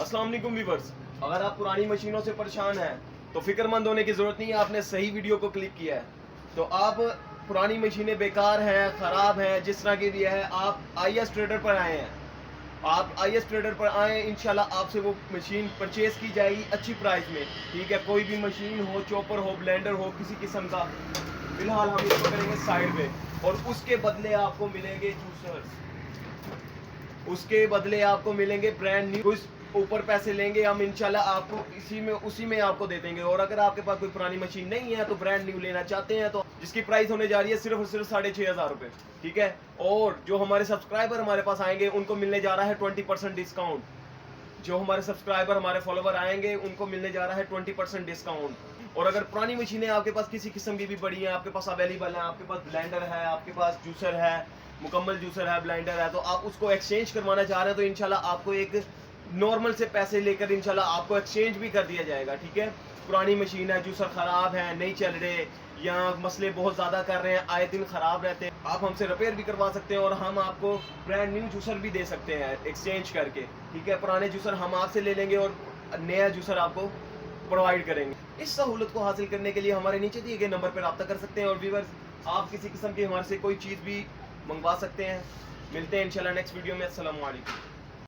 अस्सलाम वालेकुम व्यूअर्स, अगर आप पुरानी मशीनों से परेशान हैं तो फिक्रमंद होने की ज़रूरत नहीं है। आपने सही वीडियो को क्लिक किया है। तो आप पुरानी मशीनें बेकार हैं, ख़राब हैं, जिस तरह की भी है, आप IS ट्रेडर पर आए हैं। आप IS ट्रेडर पर आए, इंशाल्लाह आपसे वो मशीन परचेज़ की जाएगी अच्छी प्राइस में। ठीक है, कोई भी मशीन हो, चॉपर हो, ब्लेंडर हो, किसी किस्म का। फिलहाल हम इसको करेंगे साइड पे और उसके बदले आपको मिलेंगे जूसर्स, उसके बदले आपको मिलेंगे ब्रांड न्यू। कुछ ऊपर पैसे लेंगे हम, इंशाल्लाह आपको उसी में आपको दे देंगे। और अगर आपके पास कोई पुरानी मशीन नहीं है तो ब्रांड न्यू लेना चाहते हैं तो जिसकी प्राइस होने जा रही है सिर्फ और सिर्फ 6500 रुपये। ठीक है, और जो हमारे सब्सक्राइबर हमारे पास आएंगे उनको मिलने जा रहा है 20% डिस्काउंट। जो हमारे सब्सक्राइबर हमारे फॉलोवर आएंगे उनको मिलने जा रहा है 20% डिस्काउंट। और अगर पुरानी मशीनें आपके पास किसी किस्म की भी पड़ी हैं, आपके पास अवेलेबल है, आपके पास ब्लेंडर है, आपके पास जूसर है, मुकम्मल जूसर है, ब्लेंडर है, तो आप उसको एक्सचेंज करवाना चाह रहे हैं तो इंशाल्लाह आपको एक नॉर्मल से पैसे लेकर इंशाल्लाह आपको एक्सचेंज भी कर दिया जाएगा। ठीक है, पुरानी मशीन है, जूसर ख़राब है, नहीं चल रहे या मसले बहुत ज़्यादा कर रहे हैं, आए दिन ख़राब रहते हैं, आप हमसे रिपेयर भी करवा सकते हैं और हम आपको ब्रांड न्यू जूसर भी दे सकते हैं एक्सचेंज करके। ठीक है, पुराने जूसर हम आपसे ले लेंगे और नया जूसर आपको प्रोवाइड करेंगे। इस सहूलत को हासिल करने के लिए हमारे नीचे दिए गए नंबर पर रब्ता कर सकते हैं। और व्यूअर्स, आप किसी किस्म की हमारे से कोई चीज़ भी मंगवा सकते हैं। मिलते हैं इंशाल्लाह नेक्स्ट वीडियो में। अस्सलाम वालेकुम।